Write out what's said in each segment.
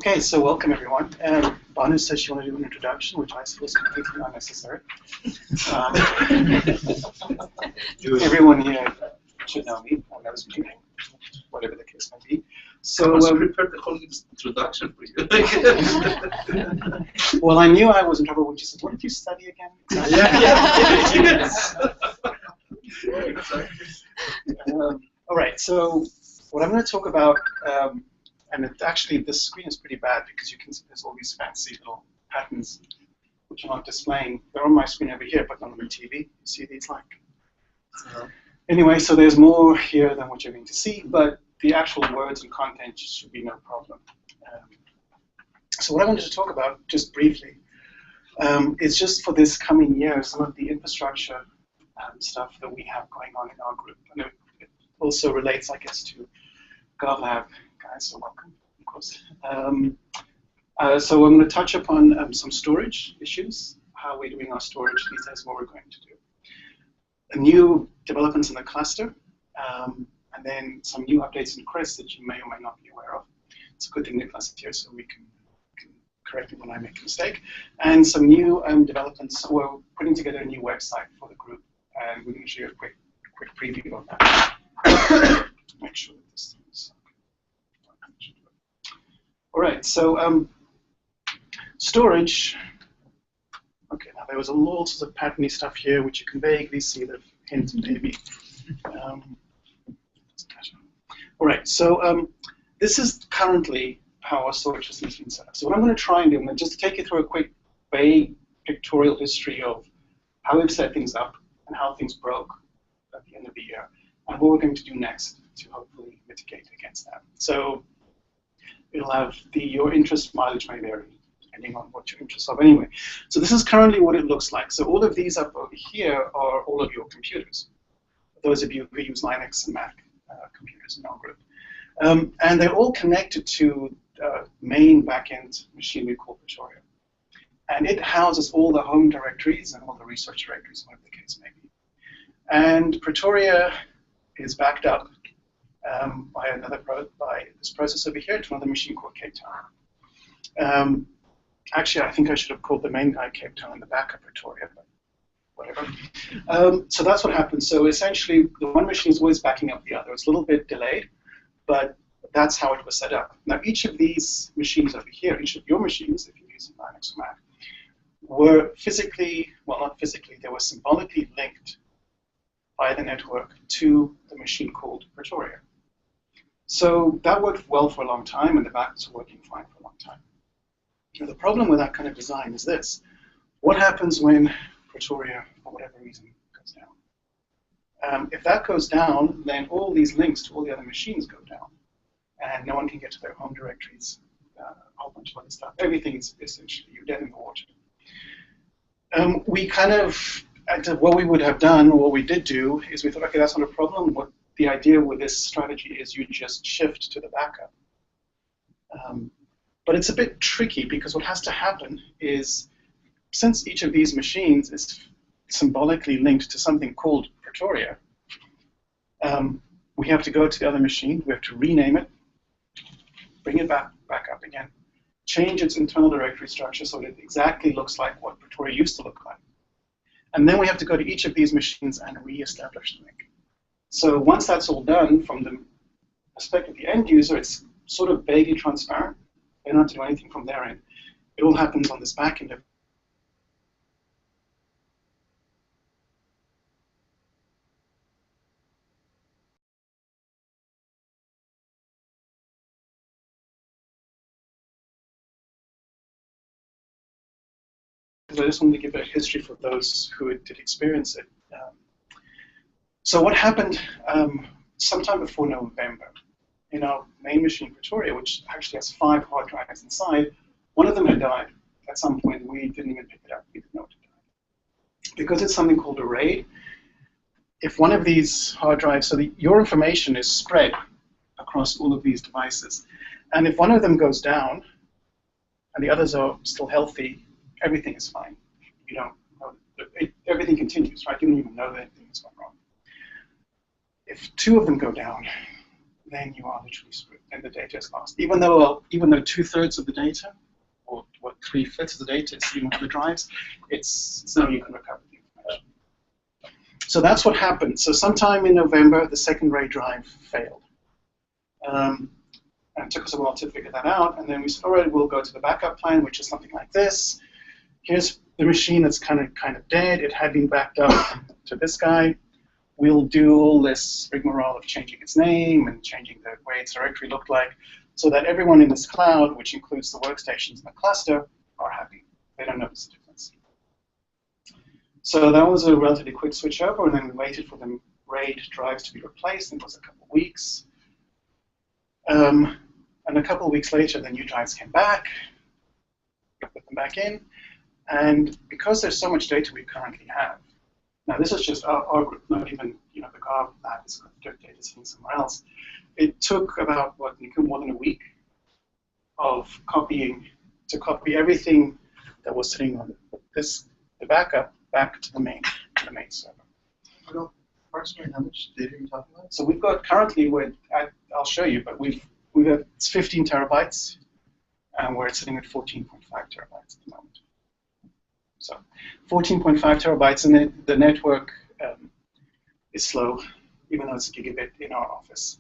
Okay, so welcome everyone. Banu says she wanted to do an introduction, which I suppose is completely unnecessary. Everyone here should know me, or knows me, whatever the case may be. So I prepared the whole introduction for you. Well, I knew I was in trouble when she said, "What did you study again?" Yes. All right, so what I'm going to talk about, and actually this screen is pretty bad because you can see there's all these fancy little patterns which I'm not displaying. They're on my screen over here, but not on the TV. You see these like? Anyway, so there's more here than what you're going to see, but the actual words and content should be no problem. So what I wanted to talk about, just briefly, is just for this coming year, some of the infrastructure stuff that we have going on in our group. And it also relates, I guess, to GovLab guys, so welcome, of course. So I'm going to touch upon some storage issues, how we're doing our storage these days, what we're going to do. New developments in the cluster, and then some new updates in Chris that you may or may not be aware of. It's a good thing Nicholas is here so we can correct me when I make a mistake. And some new developments. We're putting together a new website for the group, and we're going to show you a quick preview of that. Make sure that this thing is okay. All right, so storage. Okay, now there was all sorts of patterny stuff here, which you can vaguely see the hint maybe. All right, so this is currently how our storage system has been set up. So what I'm going to try and do, I'm going to just take you through a quick, vague pictorial history of how we've set things up and how things broke at the end of the year, and what we're going to do next to hopefully mitigate against that. So it'll have your interest mileage may vary, depending on what your interests are. Anyway, so this is currently what it looks like. So all of these up over here are all of your computers. Those of you who use Linux and Mac computers in our group. And they're all connected to the main backend machine we call Pretoria. And it houses all the home directories and all the research directories, whatever the case may be. And Pretoria is backed up by this process over here to another machine called Cape Town. Actually, I think I should have called the main guy Cape Town and the backup Pretoria, but whatever. So that's what happens. So essentially, the one machine is always backing up the other. It's a little bit delayed, but that's how it was set up. Now, each of these machines over here, each of your machines, if you're using Linux or Mac, were physically, well, not physically, they were symbolically linked by the network to the machine called Pretoria. So that worked well for a long time, and the backups were working fine for a long time. Now, the problem with that kind of design is this. What happens when Pretoria, for whatever reason, goes down? If that goes down, then all these links to all the other machines go down, and no one can get to their home directories, a whole bunch of other stuff. Everything's essentially, you're dead in the water. We kind of, what we would have done, or what we did do, is we thought, okay, that's not a problem. What the idea with this strategy is you just shift to the backup. But it's a bit tricky because what has to happen is, since each of these machines is symbolically linked to something called Pretoria, we have to go to the other machine, we have to rename it, bring it back up again, change its internal directory structure so that it exactly looks like what Pretoria used to look like. And then we have to go to each of these machines and re-establish the link. So once that's all done, from the perspective of the end user, it's sort of vaguely transparent. They don't have to do anything from their end. It all happens on this back end. Because I just wanted to give a history for those who did experience it. So what happened sometime before November, in our main machine, Pretoria, which actually has 5 hard drives inside, one of them had died at some point. We didn't even pick it up. We didn't know it had died. Because it's something called a RAID, if one of these hard drives, so your information is spread across all of these devices, and if one of them goes down and the others are still healthy, everything is fine. You don't know, everything continues, right? You don't even know that anything is going wrong. If 2 of them go down, then you are literally screwed. and the data is lost. Even though 2/3 of the data, or what 3/5 of the data is in one of the drives, it's now you can recover the information. So that's what happened. So sometime in November, the second RAID drive failed. And it took us a while to figure that out. And then we said, all right, we'll go to the backup plan, which is something like this. Here's the machine that's kind of dead. It had been backed up to this guy. We'll do all this rigmarole of changing its name and changing the way its directory looked like so that everyone in this cloud, which includes the workstations in the cluster, are happy. They don't notice the difference. So that was a relatively quick switch over, and then we waited for the RAID drives to be replaced. It was a couple of weeks. And a couple of weeks later, the new drives came back. We put them back in. And because there's so much data we currently have, now this is just our group, not even the GAR lab is got data sitting somewhere else. It took about more than a week of to copy everything that was sitting on the backup back to the main server. Approximately how much data are you talking about? So we've got currently, I'll show you, but we've got 15 terabytes, and we're sitting at 14.5 terabytes at the moment. So 14.5 terabytes, and the network is slow, even though it's a gigabit in our office.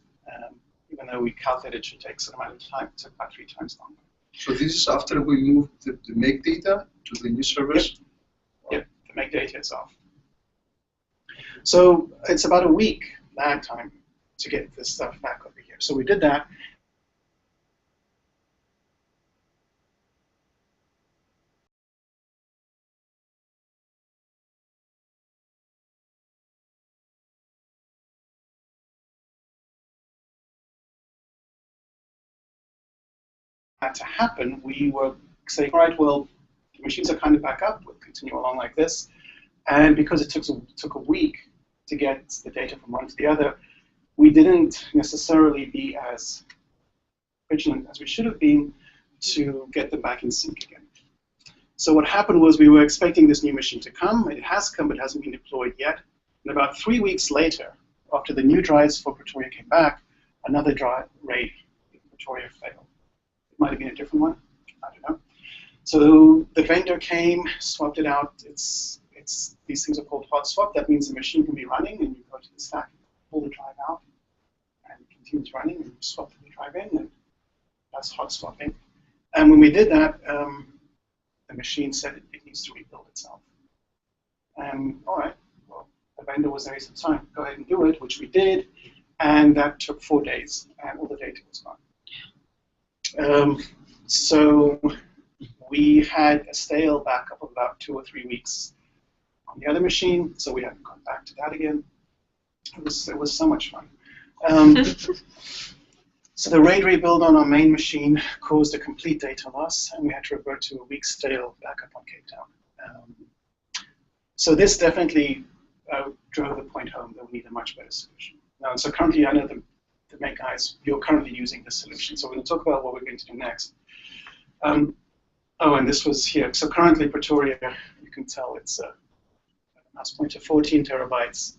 Even though we calculated it should take some amount of time, it took about 3 times longer. So this is after we moved the make data to the new servers? Yep, the make data is off. So it's about a week lag time to get this stuff back over here. So we did that. To happen, we were saying, all right, well, the machines are kind of back up, we'll continue along like this. And because it took a week to get the data from one to the other, we didn't necessarily be as vigilant as we should have been to get them back in sync again. So what happened was we were expecting this new machine to come. It has come, but hasn't been deployed yet. And about 3 weeks later, after the new drives for Pretoria came back, another RAID in Pretoria failed. It might have been a different one. I don't know. So the vendor came, swapped it out. These things are called hot swap. That means the machine can be running, and you go to the stack, pull the drive out, and it continues running, and you swap the drive in, and that's hot swapping. And when we did that, the machine said it needs to rebuild itself. And all right, well, the vendor was there, he said, fine, go ahead and do it, which we did, and that took 4 days, and all the data was gone. So we had a stale backup of about 2 or 3 weeks on the other machine, so we haven't gone back to that again. It was so much fun. So the RAID rebuild on our main machine caused a complete data loss, and we had to revert to a week stale backup on Cape Town. So this definitely drove the point home that we need a much better solution. Now, so currently, I know the Make guys, you're currently using this solution. So we're going to talk about what we're going to do next. Oh, and this was here. So currently, Pretoria, you can tell it's a mouse pointer, 14 terabytes,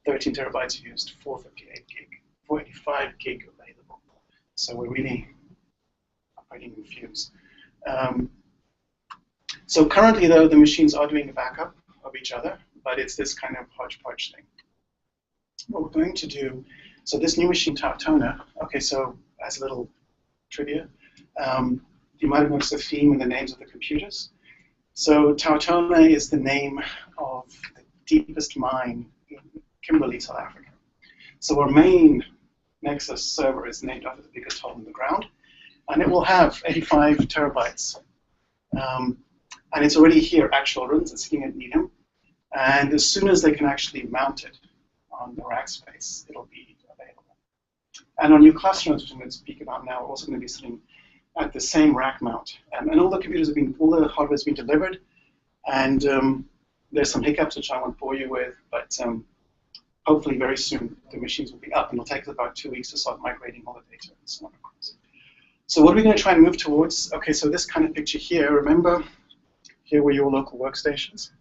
13 terabytes used, 458 gig, 485 gig available. So we're really operating in fumes. So currently, though, the machines are doing a backup of each other, but it's this kind of hodgepodge thing. What we're going to do, so this new machine, Tautona, okay, so as a little trivia, you might have noticed a theme in the names of the computers. So Tautona is the name of the deepest mine in Kimberley, South Africa. So our main Nexus server is named after the biggest hole in the ground, and it will have 85 terabytes. And it's already here, actual runs, it's sitting at Needham. And as soon as they can actually mount it on the rack space, it'll be available. And our new cluster nodes, which I'm going to speak about now, are also going to be sitting at the same rack mount. And all the computers have been, all the hardware has been delivered. And there's some hiccups which I won't bore you with, but hopefully very soon the machines will be up, and it'll take us about 2 weeks to start migrating all the data and so on. So what are we going to try and move towards? Okay, so this kind of picture here, remember, here were your local workstations.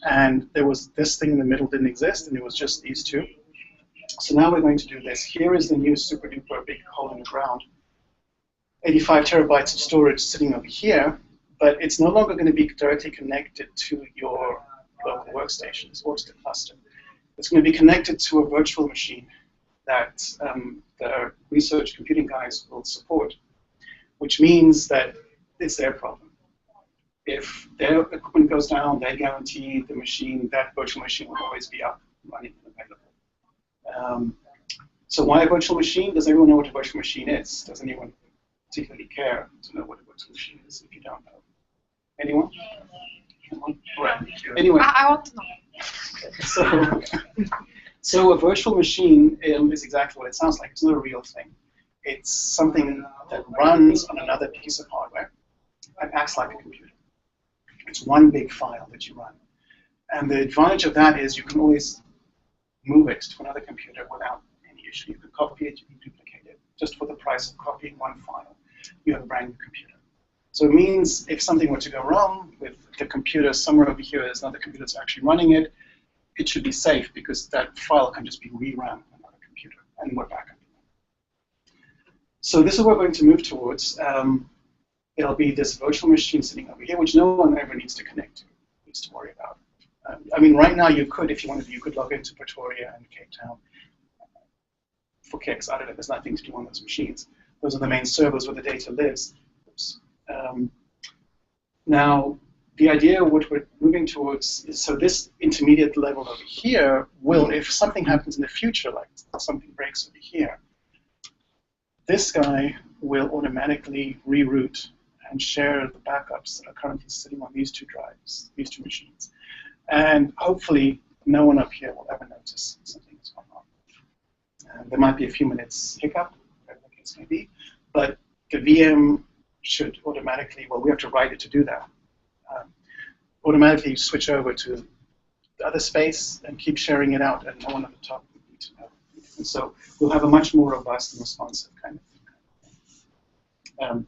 And there was this thing in the middle didn't exist, and it was just these two. So now we're going to do this. Here is the new super duper big hole in the ground. 85 terabytes of storage sitting over here, but it's no longer going to be directly connected to your local workstations or to the cluster. It's going to be connected to a virtual machine that the research computing guys will support, which means that it's their problem. If their equipment goes down, they guarantee the machine, that virtual machine will always be up, running, and available. So why a virtual machine? Does everyone know what a virtual machine is? Does anyone particularly care to know what a virtual machine is if you don't know? Anyone? Right. Anyway. I want to know. So a virtual machine is exactly what it sounds like. It's not a real thing. It's something that runs on another piece of hardware and acts like a computer. It's one big file that you run. And the advantage of that is you can always move it to another computer without any issue. You can copy it, you can duplicate it. Just for the price of copying one file, you have a brand new computer. So it means if something were to go wrong with the computer, somewhere over here there's another computer that's actually running it, it should be safe because that file can just be rerun on another computer and we're back up. So this is what we're going to move towards. It'll be this virtual machine sitting over here, which no one ever needs to connect to, needs to worry about. I mean, right now you could, if you wanted, you could log into Pretoria and Cape Town for kicks. I don't know, there's nothing to do on those machines. Those are the main servers where the data lives. Oops. Now, the idea of what we're moving towards is, so this intermediate level over here will, if something happens in the future, like something breaks over here, this guy will automatically reroute and share the backups that are currently sitting on these two drives, these two machines. And hopefully, no one up here will ever notice something is going on. There might be a few minutes hiccup, whatever the case may be, but the VM should automatically, well, we have to write it to do that, automatically switch over to the other space and keep sharing it out, and no one at the top would need to know. And so we'll have a much more robust and responsive kind of thing.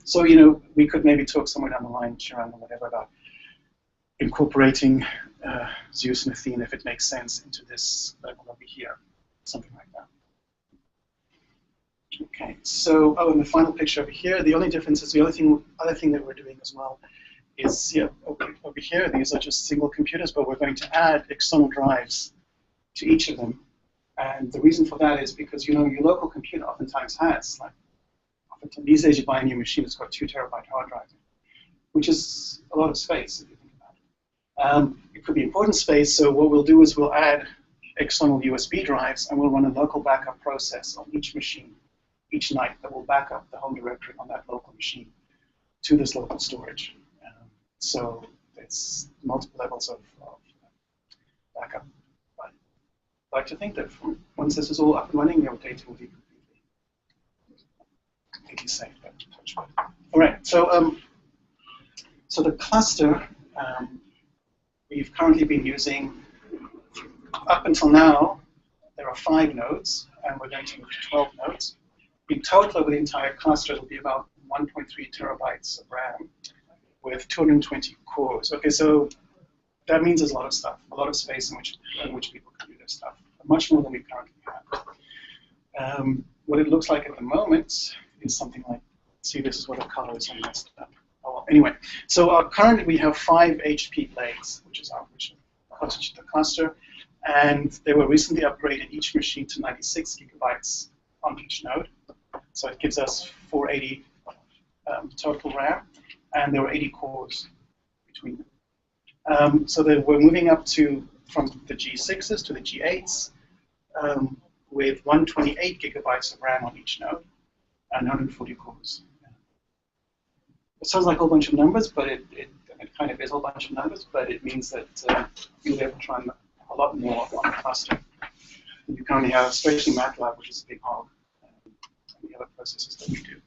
So, you know, we could maybe talk somewhere down the line, Sharon, or whatever, about incorporating Zeus and Athena, if it makes sense, into this level over here, something like that. Okay, so, oh, and the final picture over here, the only difference is the other thing that we're doing as well is, yeah, over here, these are just single computers, but we're going to add external drives to each of them. And the reason for that is because, you know, your local computer oftentimes has, like, these days you buy a new machine that's got 2 terabyte hard drive, which is a lot of space, if you think about it. It could be important space, so what we'll do is we'll add external USB drives, and we'll run a local backup process on each machine each night that will back up the home directory on that local machine to this local storage. So it's multiple levels of backup. But I like to think that once this is all up and running, your data will be completely safe. All right, so so the cluster we've currently been using up until now. There are 5 nodes, and we're going to move to 12 nodes. In total, over the entire cluster, it'll be about 1.3 terabytes of RAM with 220 cores. Okay, so that means there's a lot of stuff, a lot of space in which people can do their stuff, much more than we currently have. What it looks like at the moment is something like, see, this is what the color is on messed up. Oh, well, anyway, so currently we have 5 HP blades, which constitute the cluster, and they were recently upgraded, each machine, to 96 gigabytes on each node. So it gives us 480 total RAM, and there were 80 cores between them. So we're moving up from the G6s to the G8s with 128 gigabytes of RAM on each node and 140 cores. It sounds like a whole bunch of numbers, but it kind of is a whole bunch of numbers, but it means that you'll be able to run a lot more on the cluster. You currently have, especially MATLAB, which is a big hog, and the other processes that we do.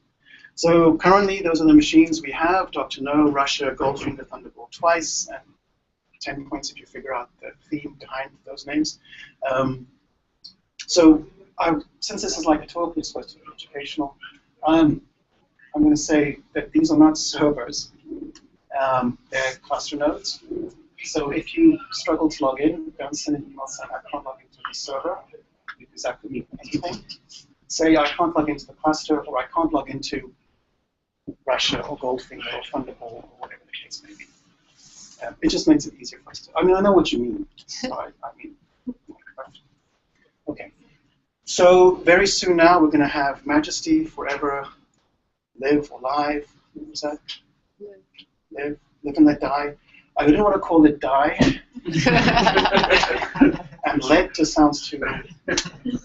So currently, those are the machines we have: Dr. No, Russia, Goldfinger, Thunderball twice, and 10 points if you figure out the theme behind those names. Since this is like a talk, it's supposed to be educational, I'm going to say that these are not servers. They're cluster nodes. So if you struggle to log in, don't send an email saying, I can't log into the server, because that could mean anything. Say, I can't log into the cluster, or I can't log into Russia or Goldfinger or Thunderball or whatever the case may be. It just makes it easier for us to. I mean, I know what you mean. So I mean, okay. So very soon now we're going to have Majesty Forever Live or Live. What was that? Live and Let Die. I didn't want to call it Die. And Let just sounds too.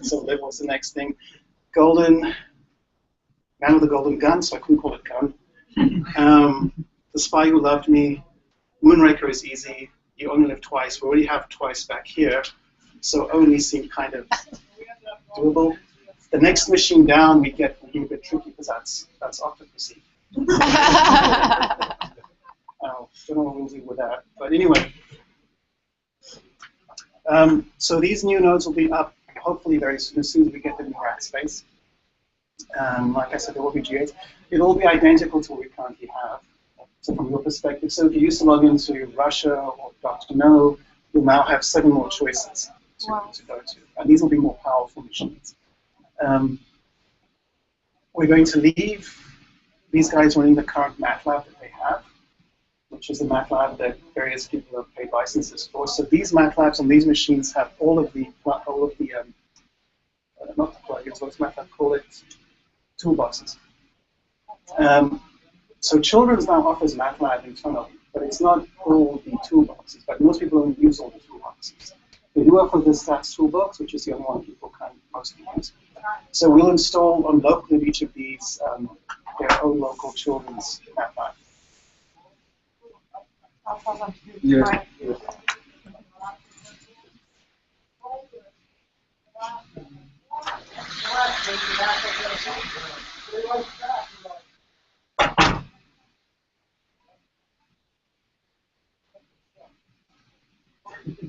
So Live was the next thing. Golden, Man with the Golden Gun, so I couldn't call it Gun. The Spy Who Loved Me. Moonraker is easy. You only live twice. We already have twice back here. So only seemed kind of doable. The next machine down, we get a little bit tricky because that's Octopussy. Don't know what we'll do with that. But anyway, so these new nodes will be up hopefully very soon, as soon as we get them in rack space. Like I said, there will be G8. It'll all be identical to what we currently have. So from your perspective, so if you used to log into Russia or Dr. No, you'll now have 7 more choices to go to. And these will be more powerful machines. We're going to leave these guys running the current MATLAB that they have, which is the MATLAB that various people have paid licenses for. So these MATLABs on these machines have all of the not the plugins, what's MATLAB call it? Toolboxes. So Children's now offers MATLAB internally, but it's not all the toolboxes. But most people don't use all the toolboxes. They do offer the Stats toolbox, which is the only one people kind of mostly use. So we'll install on local in each of these their own local children's MATLAB. Yeah.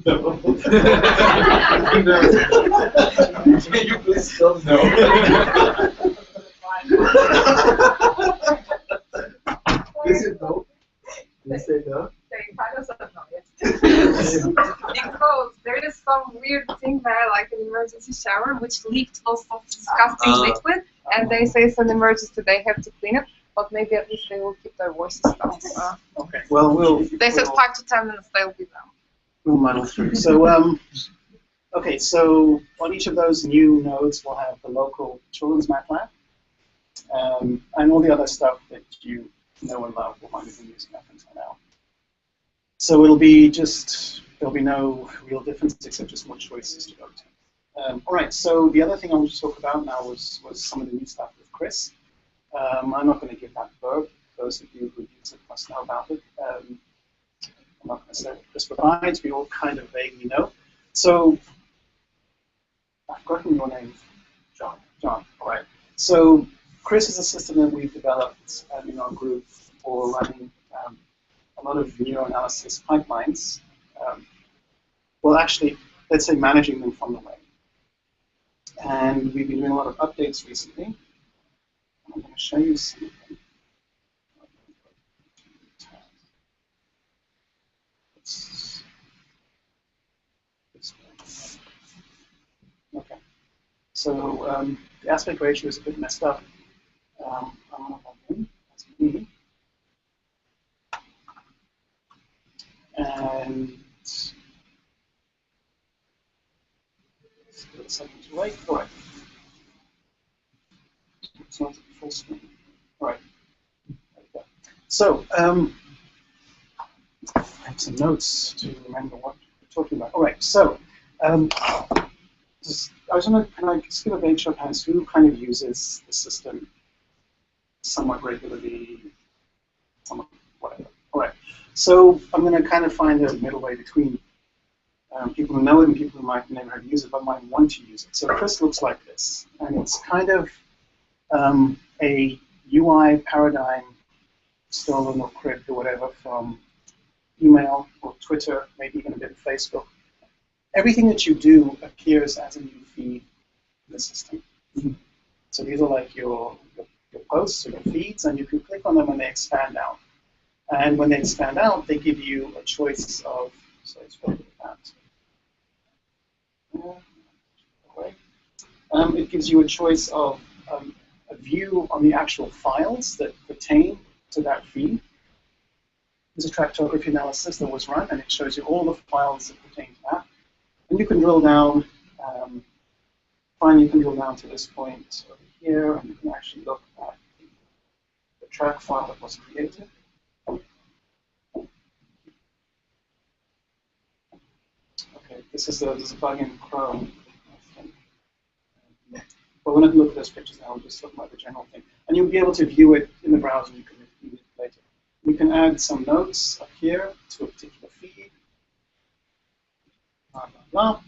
No. Can you please tell no? Is it no? Did you say no? They kind of said no, yes. Because there is some weird thing there, like an emergency shower, which leaked lots of disgusting liquid, and they say it's an emergency, they have to clean it, but maybe at least they will keep their voices down. Okay, well, They said 5 to 10 minutes they'll be down. We'll muddle through. So, okay, so on each of those new nodes, we'll have the local children's MATLAB, and all the other stuff that you know and love will might have been using up until now. So it'll be just, there'll be no real difference except just more choices to go to. All right, so the other thing I want to talk about now was some of the new stuff with Chris. I'm not going to give that verb. Those of you who use it must know about it. I'm not going to say what Chris provides. We all kind of vaguely know. So I've forgotten your name, John. John, all right. So Chris is a system that we've developed in our group for running a lot of neuroanalysis pipelines. Well, actually, let's say managing them from the web. And we've been doing a lot of updates recently. I'm going to show you something. Okay. So the aspect ratio is a bit messed up. I'm going to log in. That's me. And let's give it a second to wait. All right. It's not full screen. All right. There we go. So I have some notes to remember what we're talking about. All right. So I was going to kind of just give a vague show of hands who kind of uses the system somewhat regularly, somewhat whatever. All right. So I'm going to kind of find a middle way between people who know it and people who might never have used it but might want to use it. So Chris looks like this, and it's kind of a UI paradigm stolen or cribbed or whatever from email or Twitter, maybe even a bit of Facebook. Everything that you do appears as a new feed in the system. So these are like your posts or your feeds, and you can click on them and they expand out. And when they expand out, they give you a choice of, so let's go with that. It gives you a choice of a view on the actual files that pertain to that feed. There's a tractography analysis that was run, and it shows you all the files that pertain to that. And you can drill down, finally you can drill down to this point over here, and you can actually look at the track file that was created. Okay, there's a bug in Chrome, I think. But we're not going to look at those pictures now, we'll just look at the general thing. And you'll be able to view it in the browser, you can view it later. You can add some notes up here to a particular feed. Blah, blah, blah.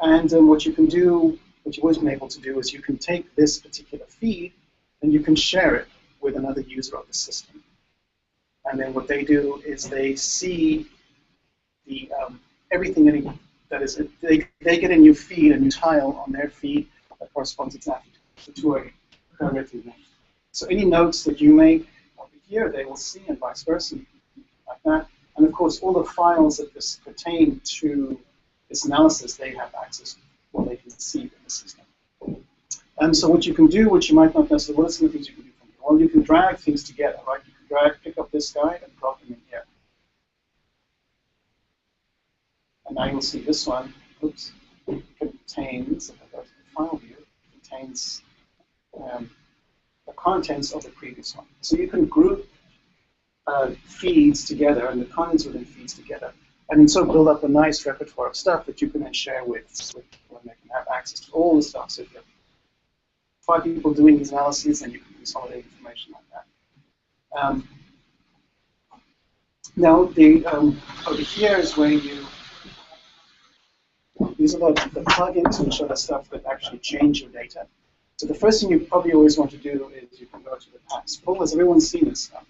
And what you can do, what you've always been able to do, is you can take this particular feed and you can share it with another user of the system. And then what they do is they see the everything that is, they get a new feed, a new tile on their feed that corresponds exactly to a directory name. So any notes that you make over here, they will see, and vice versa, like that. And of course, all the files that this pertain to this analysis, they have access to, or they can see in the system. So what you can do, which you might not necessarily, what are some of the things you can do from here? Well, you can drag things together, right? You can pick up this guy and drop him in here. And now you'll see this one, oops, contains, if I go to the file view, contains the contents of the previous one. So you can group feeds together and the contents within feeds together, and so build up a nice repertoire of stuff that you can then share with people, and they can have access to all the stuff. So if you have 5 people doing these analyses, then you can consolidate information like that. Now, over here is where these are the plugins which are the stuff that actually change your data. So the first thing you probably always want to do is you can go to the PACS pool. Has everyone seen this stuff?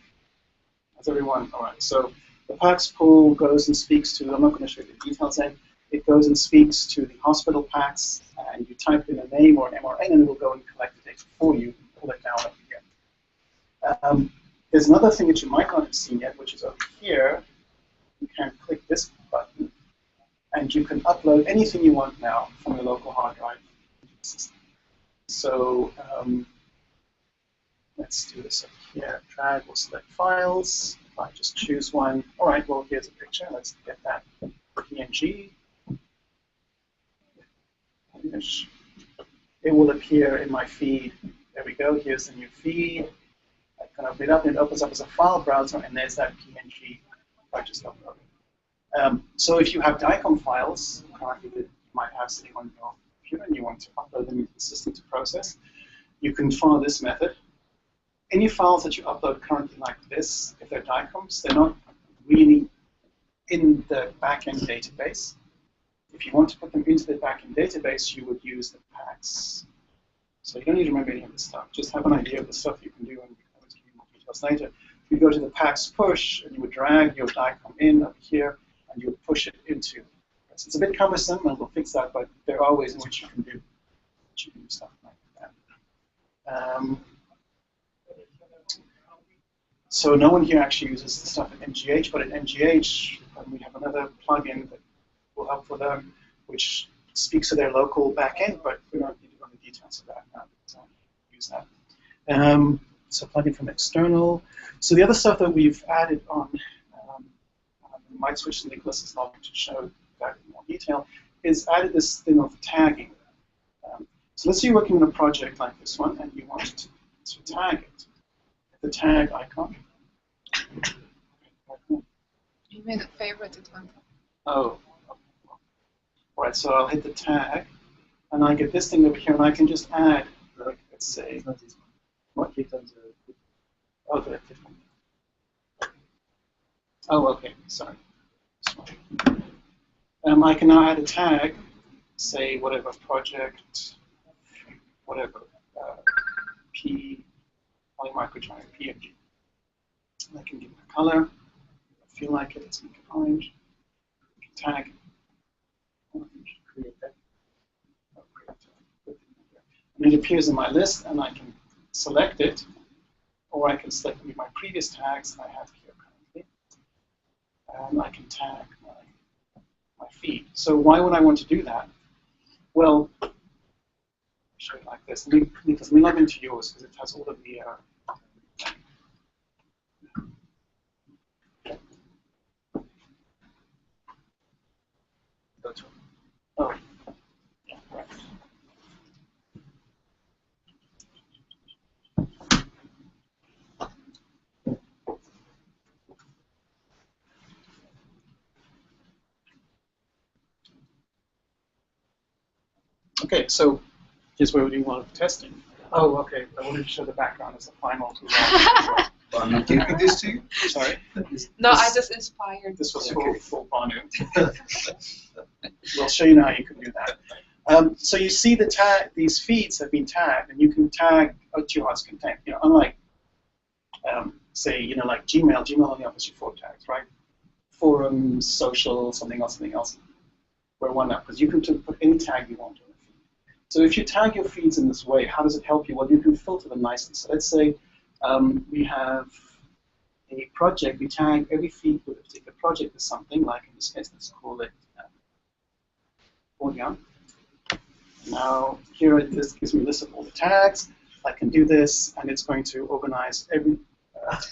Has everyone? All right. So the PACS pool goes and speaks to, I'm not going to show you the details then, it goes and speaks to the hospital PACS, and you type in a name or an MRN, and it will go and collect the data for you and pull it down over here. There's another thing that you might not have seen yet, which is over here. You can click this button, and you can upload anything you want now from your local hard drive into the system. So let's do this over here. Drag, we'll select files. If I just choose one, all right, well, here's a picture. Let's get that PNG. It will appear in my feed. There we go. Here's the new feed. I can open it up, and it opens up as a file browser, and there's that PNG I just uploaded. So if you have DICOM files, currently that you might have sitting on your computer, and you want to upload them into the system to process, you can follow this method. Any files that you upload currently like this, if they're DICOMs, they're not really in the backend database. If you want to put them into the backend database, you would use the PACS. So you don't need to remember any of this stuff. Just have an idea of the stuff you can do, and I will give you more details later. You go to the PACS push, and you would drag your DICOM in up here, and you would push it into. It's a bit cumbersome, and we'll fix that, but there are ways in which you can do stuff like that. So no one here actually uses the stuff at MGH, but at MGH, we have another plugin that will help for them, which speaks to their local backend, but we don't need to go into the details of that now, because I'll use that. So plugin from external. So the other stuff that we've added on, I might switch to Nicholas's log to show that in more detail, is added this thing of tagging. So let's say you're working on a project like this one, and you want to tag it. The tag icon. You made it favorite at one time. Oh. All right, so I'll hit the tag, and I get this thing over here, and I can just add, like, let's say, It's not this one. What click on the... oh, the fifth one. Oh, okay, sorry. I can now add a tag, say whatever project, whatever, P, polymicrogiant PNG. And I can give it a color. If I feel like it, let's make it orange. I can tag. Create that. And it appears in my list, and I can select it, or I can select my previous tags that I have here currently, and I can tag my feed. So why would I want to do that? Well, show it like this. Let me log into yours because it has all of the. Oh, yeah, right. Okay, so here's where we do want testing. Oh, okay. I wanted to show the background as a final. I'm not giving this to you. Sorry. No, I just inspired. This was full Banu. We'll show you now how you can do that. So you see the tag; these feeds have been tagged, and you can tag OTR's content. You know, unlike say, like Gmail. Gmail only offers you 4 tags, right? Forums, social, something else. We're one up because you can put any tag you want on the feed. So if you tag your feeds in this way, how does it help you? Well, you can filter them nicely. So let's say we have a project. We tag every feed with a particular project as something, like in this case, let's call it audio. Now here this gives me a list of all the tags. I can do this, and it's going to organize every.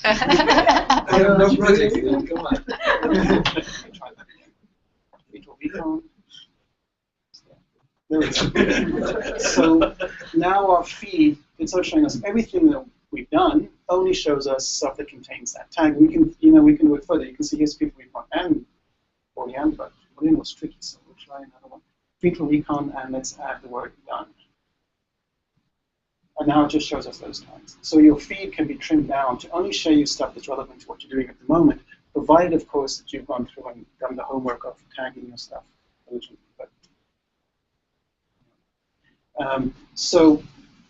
I have no project. Come on. Try that again. It will become. There we go. So now our feed, it's also showing us everything that we've done. Only shows us stuff that contains that tag. We can, we can go further. You can see here's feature recon and Orient, but Orient was tricky, so we'll try another one. Feature recon, and let's add the word done. And now it just shows us those tags. So your feed can be trimmed down to only show you stuff that's relevant to what you're doing at the moment, provided, of course, that you've gone through and done the homework of tagging your stuff.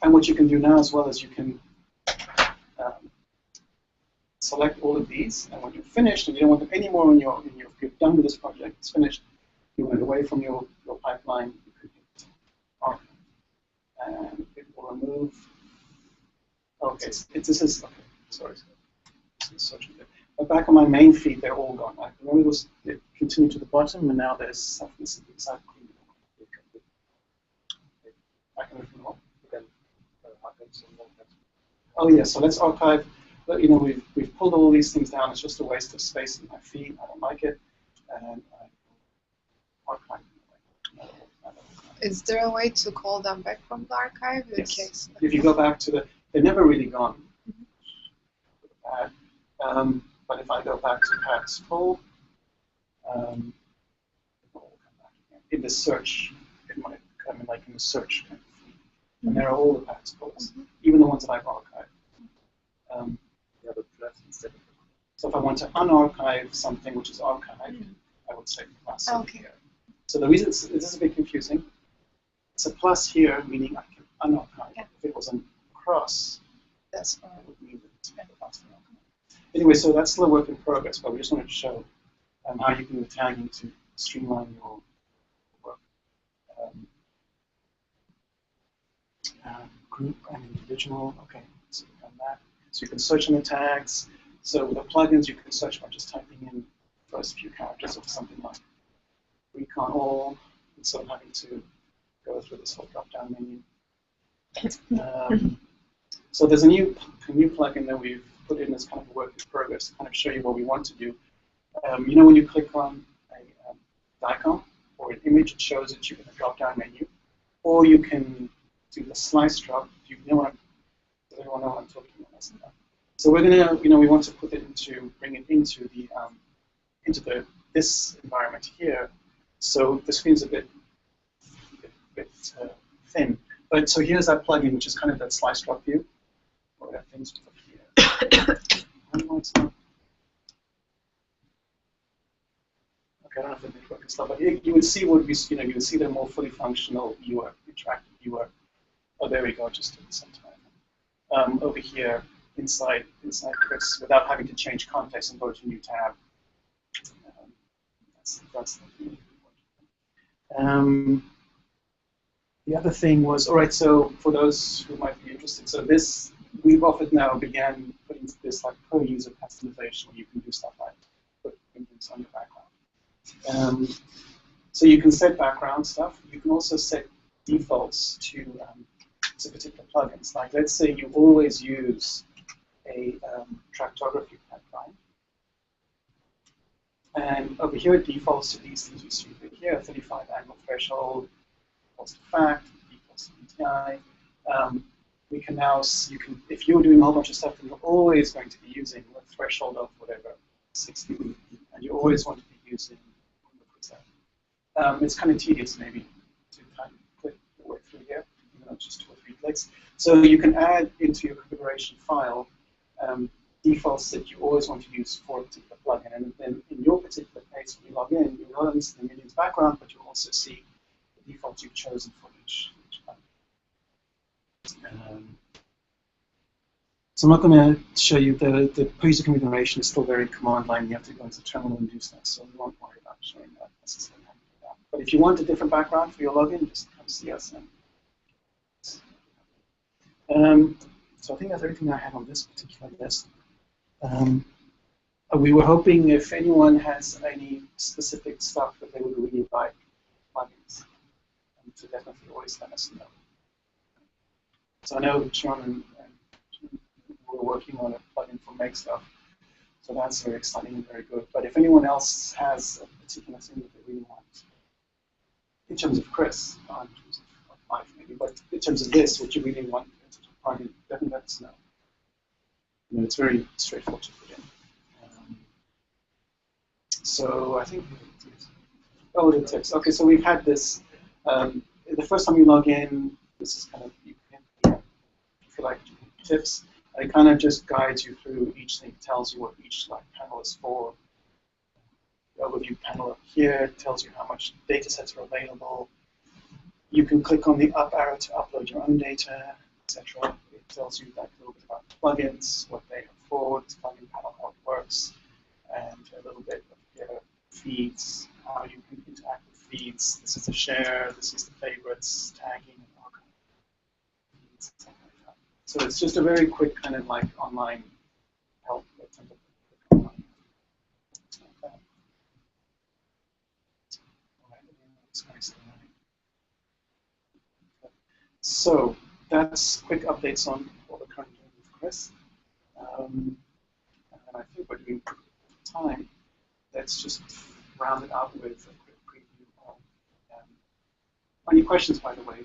And what you can do now as well is you can select all of these, and when you're finished and you don't want them anymore in your if you're done with this project, it's finished, you want it away from your pipeline, you could hit archive. And it will remove. Okay, this is okay. Sorry, this is social bit. But back on my main feed, they're all gone. Like, remember, it continued to the bottom, and now there's stuff missing inside. I can open up. Oh yeah, so let's archive. But, we've pulled all these things down. It's just a waste of space in my feed. I don't like it, and I archive. Is there a way to call them back from the archive? In Yes. case? If you go back to they're never really gone. But if I go back to Pat's full, it will come back again. In the search, it might come in like in the search kind of feed. And there are all the Pat's pulls, even the ones that I've archived. So if I want to unarchive something which is archived, I would say plus over here. So the reason this is a bit confusing. It's a plus here, meaning I can unarchive. Yeah. If it was a cross, that's it would mean that it's plus. Anyway, so that's still a work in progress, but we just wanted to show how you can do tagging to streamline your work. Group and individual. Okay, so we've done that. So you can search in the tags. So with the plugins, you can search by just typing in the first few characters of something like recon all, instead of having to go through this whole drop-down menu. So there's a new plugin that we've put in as kind of a work in progress to kind of show you what we want to do. When you click on an icon or an image, it shows it you in a drop-down menu, or you can do the slice drop. Does everyone know what I'm talking about? So we're gonna, we want to bring it into this environment here. So the screen's a bit thin. But so here's that plugin, which is kind of that slice drop view. Or that thing's up here. I don't know, it's not. Okay, I don't know if the network is slow, but you would see what we, you would see the more fully functional viewer, interactive viewer. Oh, there we go, just at the same time. Over here, inside Chris, without having to change context and go to a new tab. That's the the other thing was, all right, so for those who might be interested, so this, we've offered now began putting this like per-user customization where you can do stuff like put things on your background. So you can set background stuff. You can also set defaults to to particular plugins. Like, let's say you always use a tractography pipeline. And over here it defaults to these things you see over here: 35 angle threshold, equals to fact, equals to PTI. We can now, if you're doing a whole bunch of stuff, then you're always going to be using the threshold of whatever, 60, and you always want to be using. It's kind of tedious, maybe, to kind of click your way through here, just 2 or 3 clicks. So you can add into your configuration file defaults that you always want to use for a particular plugin. And then in your particular case, when you log in, you not only see the Minions background, but you'll also see the defaults you've chosen for each plugin. So I'm not going to show you the user configuration is still very command line. You have to go into the terminal and do stuff, so we won't worry about showing that necessarily. But if you want a different background for your login, just come see us. So I think that's everything I have on this particular list. We were hoping if anyone has any specific stuff that they would really like plugins, to definitely always let us know. So I know John and we're working on a plugin for Make Stuff, so that's very exciting and very good. But if anyone else has a particular thing that they really want, in terms of Chris, not in terms of life maybe, but in terms of this, what you really want in terms of plugin, definitely let us know. It's very straightforward to put in. So I think, oh, the tips. Okay, so we've had this. The first time you log in, this is kind of, you can, if you like, tips. It kind of just guides you through each thing, tells you what each panel is for. The overview panel up here tells you how much data sets are available. You can click on the up arrow to upload your own data, etc. It tells you a little bit about plugins, what they are for, this plugin panel, how it works, and a little bit of your feeds, how you can interact with feeds. This is the share, this is the favorites, tagging, and all kinds of feeds, something like that. So it's just a very quick kind of like online help. So that's quick updates on what we're currently doing with Chris. And I think we're doing time. Let's just round it out with a quick preview of any questions, by the way,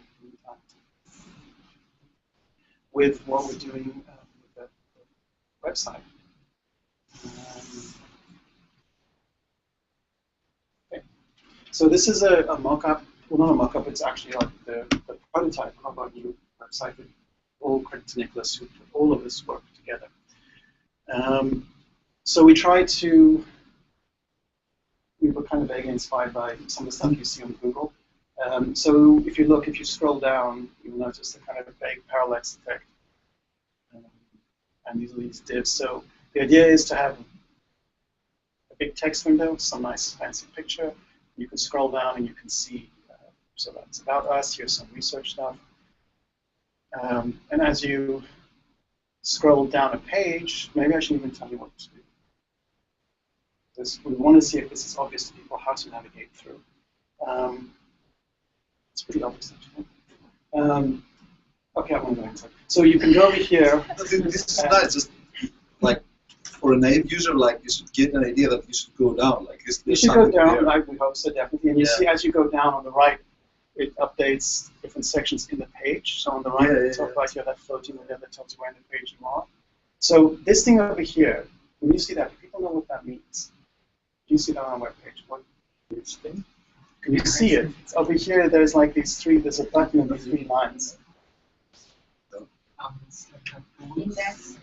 with what we're doing with the website. Okay. So this is a mock-up. Well, not a mock-up, it's actually like the prototype of our new website with all credit to Nicholas, who put all of this work together. So we were kind of vaguely inspired by some of the stuff you see on Google. So if you scroll down, you'll notice the kind of vague parallax effect. And these are these divs. So the idea is to have a big text window, some nice fancy picture. You can scroll down and you can see, so that's about us, here's some research stuff. And as you scroll down a page, maybe I should even tell you what to do. We want to see if this is obvious to people how to navigate through. It's pretty obvious, actually. Okay, I won't go into it. So you can go over here. This is nice, just like for a native user, like you should get an idea that you should go down. Like you should go down, I would hope so, definitely. And you see as you go down on the right, it updates different sections in the page. So on the right, top right, you have that floating window that tells you where in the page you are. So this thing over here, when you see that, do people know what that means? Do you see that on our webpage? What thing? Can you see it? It's over here, there's like these three, there's a button and these 3 lines. Index.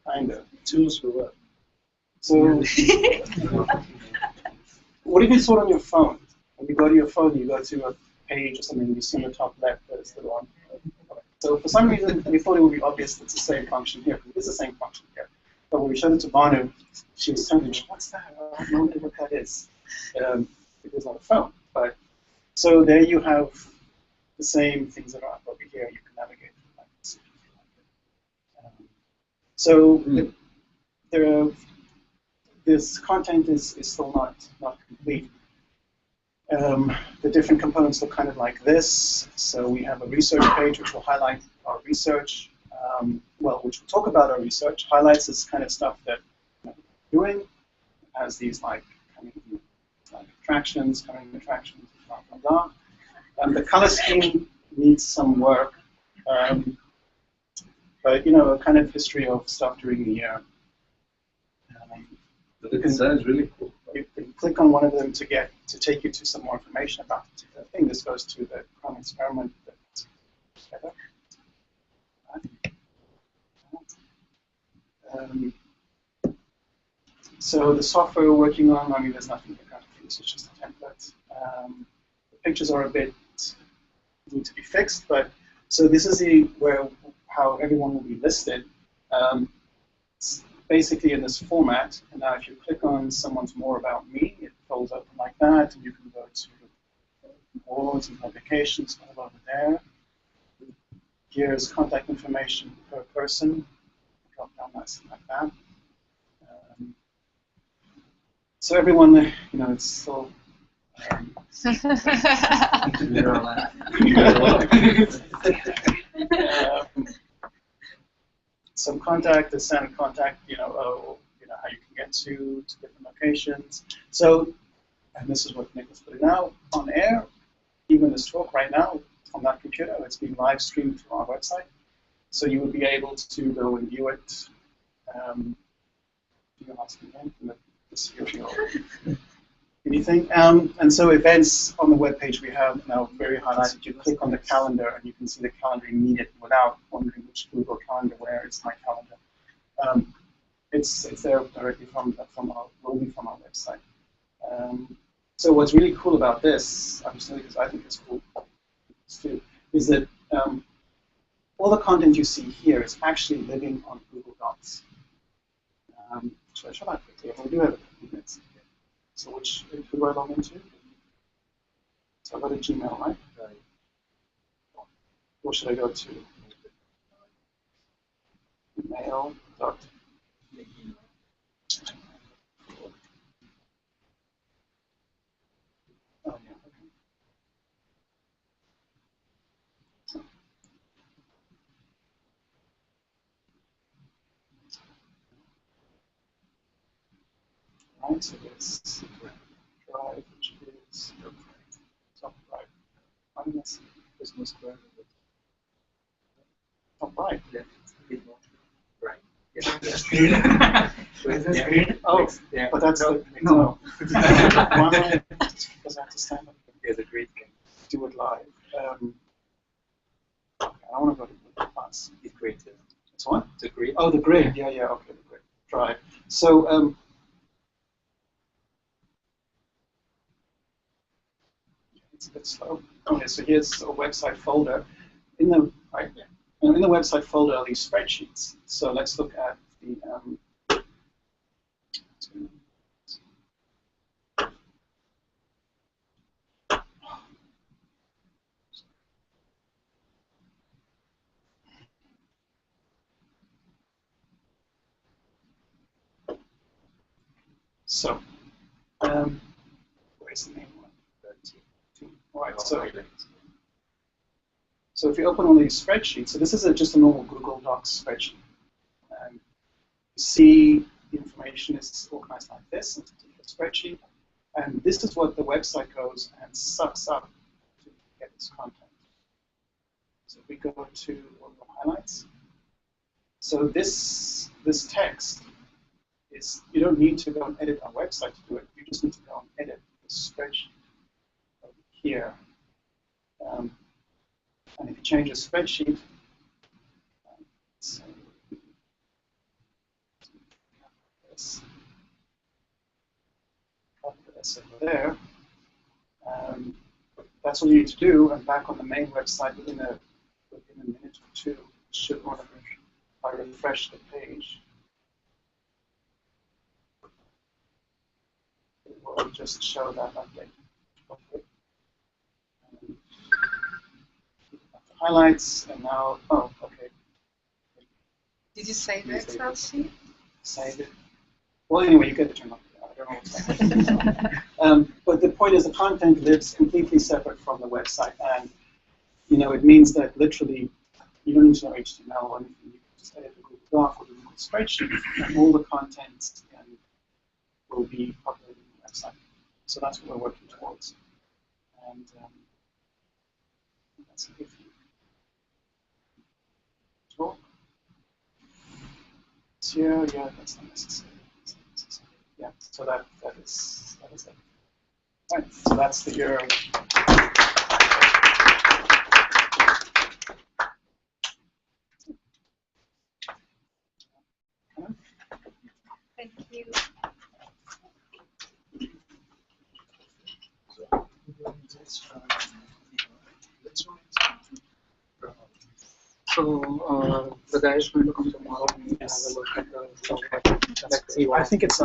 Kind of. Tools for what? So, what if you saw it on your phone? When you go to your phone, you go to a page or something, you see on the top left, there's the one. So for some reason, we thought it would be obvious that it's the same function here. It's the same function here. But when we showed it to Banu, she was telling me, what's that? I have no idea what that is. It was on a phone. But so there you have the same things that are up over here. You can navigate through like this if you like it. So this content is still not complete. The different components look kind of like this. So we have a research page which will highlight our research, which will talk about our research, highlights this kind of stuff that we're doing, has these like kind of like attractions, coming attractions, blah, blah, blah. The color scheme needs some work, but a kind of history of stuff during the year. It sounds really cool. You can click on one of them to take you to some more information about the particular thing. This goes to the Chrome experiment that's together. So the software we're working on, I mean, there's nothing to kind of use, it's just a template. The pictures are a bit need to be fixed, but so this is how everyone will be listed. It's basically in this format, and now if you click on someone's more about me, it folds open like that, and you can go to awards and publications all over there. Here's contact information per person. Drop down nice like that. So everyone, it's so. Some contact, the standard contact, how you can get to different locations. So, and this is what Nicholas put now on air. Even this talk right now on that computer, it's being live streamed through our website. So you would be able to go and view it. Anything. And so events on the web page we have now very highlighted. You click on the calendar and you can see the calendar immediately without wondering which Google Calendar where is my calendar. It's there directly from our website. So what's really cool about this, obviously because I think it's cool too, is that all the content you see here is actually living on Google Docs. So I shall not quickly. We do have a couple minutes. So who do I log into? So I go to Gmail, right? Or should I go to mail dot? Oh, yeah, okay. Right, so it's drive, which is top right. Minus business square. Top right. Yeah. Right. Yeah. Oh, yeah. But that's no. Why? Because I have to stand up. Yeah, the great thing. Do it live. Okay, I want to go to the class. It's great. It's what? The grid. Oh, the grid. Yeah, yeah. Okay, the grid. Drive. So. It's a bit slow. Okay, so here's a website folder. In the website folder are these spreadsheets. So let's look at the where's the main one? All right, so if you open one of these spreadsheets, so this is just a normal Google Docs spreadsheet. You see the information is organized like this in a particular spreadsheet, and this is what the website goes and sucks up to get this content. So if we go to highlights, so this text is, you don't need to go and edit our website to do it. You just need to go and edit the spreadsheet over here. And if you change the spreadsheet, so copy this over there. That's what you need to do, and back on the main website within a minute or two, it should want to, if I refresh the page, it will just show that update. Okay. Highlights, and now, oh, okay. Did you save the Excel sheet? Save it. Well, anyway, you get the term up. I don't But the point is, the content lives completely separate from the website, and it means that literally you don't need to know HTML or anything. You can just edit a Google Doc or a Google spreadsheet, and all the content will be populated on the website. So that's what we're working towards, and that's a good thing. Cool. Yeah, that's not necessary. Yeah, so that is it. Right, so that's the year. Thank you. So the guy is going to come tomorrow and have a look at the software. Let's see what I think it's